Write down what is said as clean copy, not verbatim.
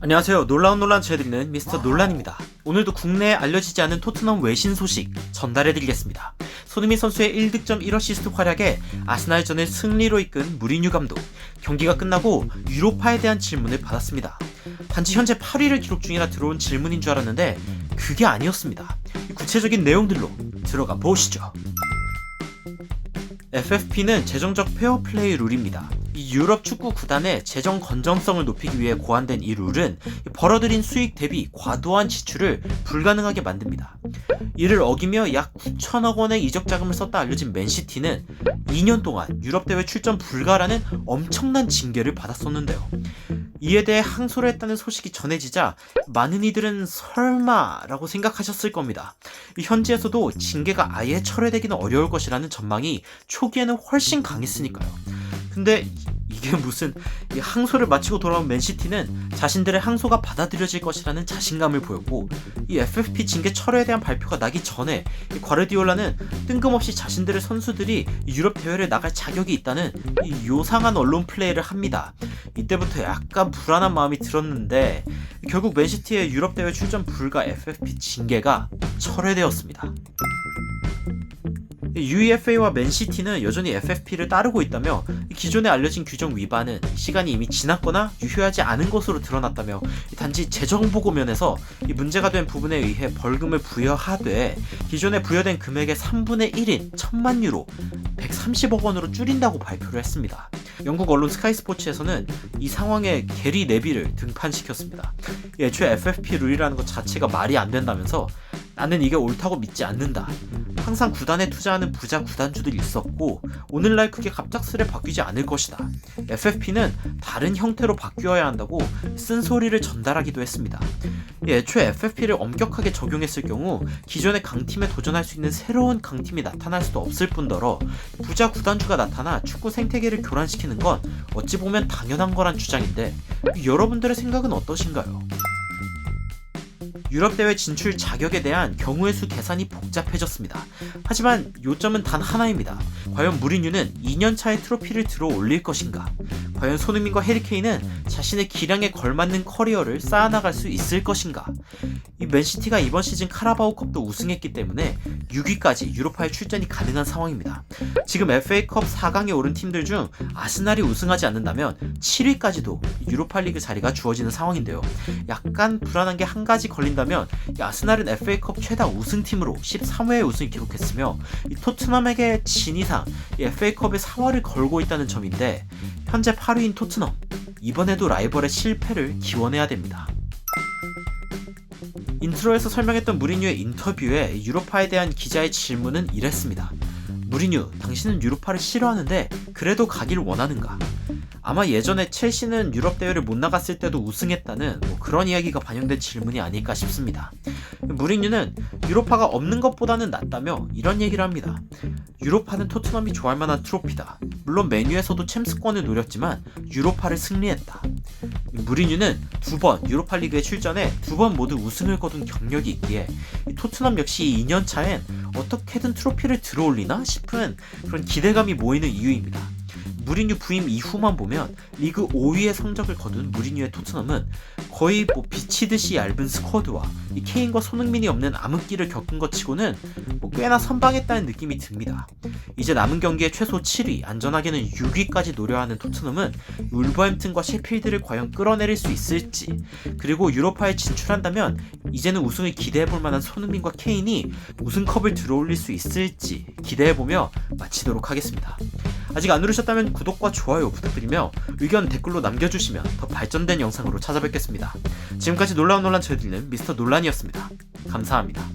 안녕하세요. 놀라운 논란 전해드리는 미스터 논란입니다. 오늘도 국내에 알려지지 않은 토트넘 외신 소식 전달해드리겠습니다. 손흥민 선수의 1득점 1어시스트 활약에 아스날전을 승리로 이끈 무리뉴 감독, 경기가 끝나고 유로파에 대한 질문을 받았습니다. 단지 현재 8위를 기록 중이라 들어온 질문인 줄 알았는데 그게 아니었습니다. 구체적인 내용들로 들어가 보시죠. FFP는 재정적 페어플레이 룰입니다. 이 유럽 축구 구단의 재정 건전성을 높이기 위해 고안된 이 룰은 벌어들인 수익 대비 과도한 지출을 불가능하게 만듭니다. 이를 어기며 약 9천억 원의 이적 자금을 썼다 알려진 맨시티는 2년 동안 유럽 대회 출전 불가라는 엄청난 징계를 받았었는데요. 이에 대해 항소를 했다는 소식이 전해지자 많은 이들은 설마라고 생각하셨을 겁니다. 현지에서도 징계가 아예 철회되기는 어려울 것이라는 전망이 초기에는 훨씬 강했으니까요. 근데 이게 무슨, 항소를 마치고 돌아온 맨시티는 자신들의 항소가 받아들여질 것이라는 자신감을 보였고, 이 FFP 징계 철회에 대한 발표가 나기 전에 과르디올라는 뜬금없이 자신들의 선수들이 유럽 대회를 나갈 자격이 있다는 이 요상한 언론 플레이를 합니다. 이때부터 약간 불안한 마음이 들었는데 결국 맨시티의 유럽 대회 출전 불가 FFP 징계가 철회되었습니다. UEFA와 맨시티는 여전히 FFP를 따르고 있다며 기존에 알려진 규정 위반은 시간이 이미 지났거나 유효하지 않은 것으로 드러났다며 단지 재정보고 면에서 문제가 된 부분에 의해 벌금을 부여하되 기존에 부여된 금액의 3분의 1인 1000만 유로 130억 원으로 줄인다고 발표를 했습니다. 영국 언론 스카이 스포츠에서는 이 상황에 게리 네빌을 등판시켰습니다. 애초에 FFP 룰이라는 것 자체가 말이 안 된다면서 나는 이게 옳다고 믿지 않는다. 항상 구단에 투자하는 부자 구단주들이 있었고 오늘날 그게 갑작스레 바뀌지 않을 것이다. FFP는 다른 형태로 바뀌어야 한다고 쓴소리를 전달하기도 했습니다. 애초에 FFP를 엄격하게 적용했을 경우 기존의 강팀에 도전할 수 있는 새로운 강팀이 나타날 수도 없을 뿐더러 부자 구단주가 나타나 축구 생태계를 교란시키는 건 어찌 보면 당연한 거란 주장인데 여러분들의 생각은 어떠신가요? 유럽대회 진출 자격에 대한 경우의 수 계산이 복잡해졌습니다. 하지만 요점은 단 하나입니다. 과연 무리뉴는 2년차의 트로피를 들어 올릴 것인가? 과연 손흥민과 해리케인은 자신의 기량에 걸맞는 커리어를 쌓아나갈 수 있을 것인가? 이 맨시티가 이번 시즌 카라바오컵도 우승했기 때문에 6위까지 유로파에 출전이 가능한 상황입니다. 지금 FA컵 4강에 오른 팀들 중 아스날이 우승하지 않는다면 7위까지도 유로파리그 자리가 주어지는 상황인데요. 약간 불안한 게 한 가지 걸린다면 아스날은 FA컵 최다 우승팀으로 13회의 우승을 기록했으며 토트넘에게 진 이상 FA컵의 사활을 걸고 있다는 점인데 현재 8위인 토트넘, 이번에도 라이벌의 실패를 기원해야 됩니다. 인트로에서 설명했던 무리뉴의 인터뷰에 유로파에 대한 기자의 질문은 이랬습니다. 무리뉴, 당신은 유로파를 싫어하는데 그래도 가길 원하는가? 아마 예전에 첼시는 유럽 대회를 못 나갔을 때도 우승했다는 그런 이야기가 반영된 질문이 아닐까 싶습니다. 무리뉴는 유로파가 없는 것보다는 낫다며 이런 얘기를 합니다. 유로파는 토트넘이 좋아할 만한 트로피다. 물론 메뉴에서도 챔스권을 노렸지만 유로파를 승리했다. 무리뉴는 2번 유로파 리그에 출전해 2번 모두 우승을 거둔 경력이 있기에 토트넘 역시 2년차엔 어떻게든 트로피를 들어올리나 싶은 그런 기대감이 모이는 이유입니다. 무리뉴 부임 이후만 보면 리그 5위의 성적을 거둔 무리뉴의 토트넘은 거의 비치듯이 얇은 스쿼드와 케인과 손흥민이 없는 암흑기를 겪은 것 치고는 꽤나 선방했다는 느낌이 듭니다. 이제 남은 경기에 최소 7위, 안전하게는 6위까지 노려야 하는 토트넘은 울버햄튼과 셰필드를 과연 끌어내릴 수 있을지, 그리고 유로파에 진출한다면 이제는 우승을 기대해볼 만한 손흥민과 케인이 우승컵을 들어올릴 수 있을지 기대해보며 마치도록 하겠습니다. 아직 안 누르셨다면 구독과 좋아요 부탁드리며 의견 댓글로 남겨주시면 더 발전된 영상으로 찾아뵙겠습니다. 지금까지 놀라운 논란 전해드리는 미스터 논란이었습니다. 감사합니다.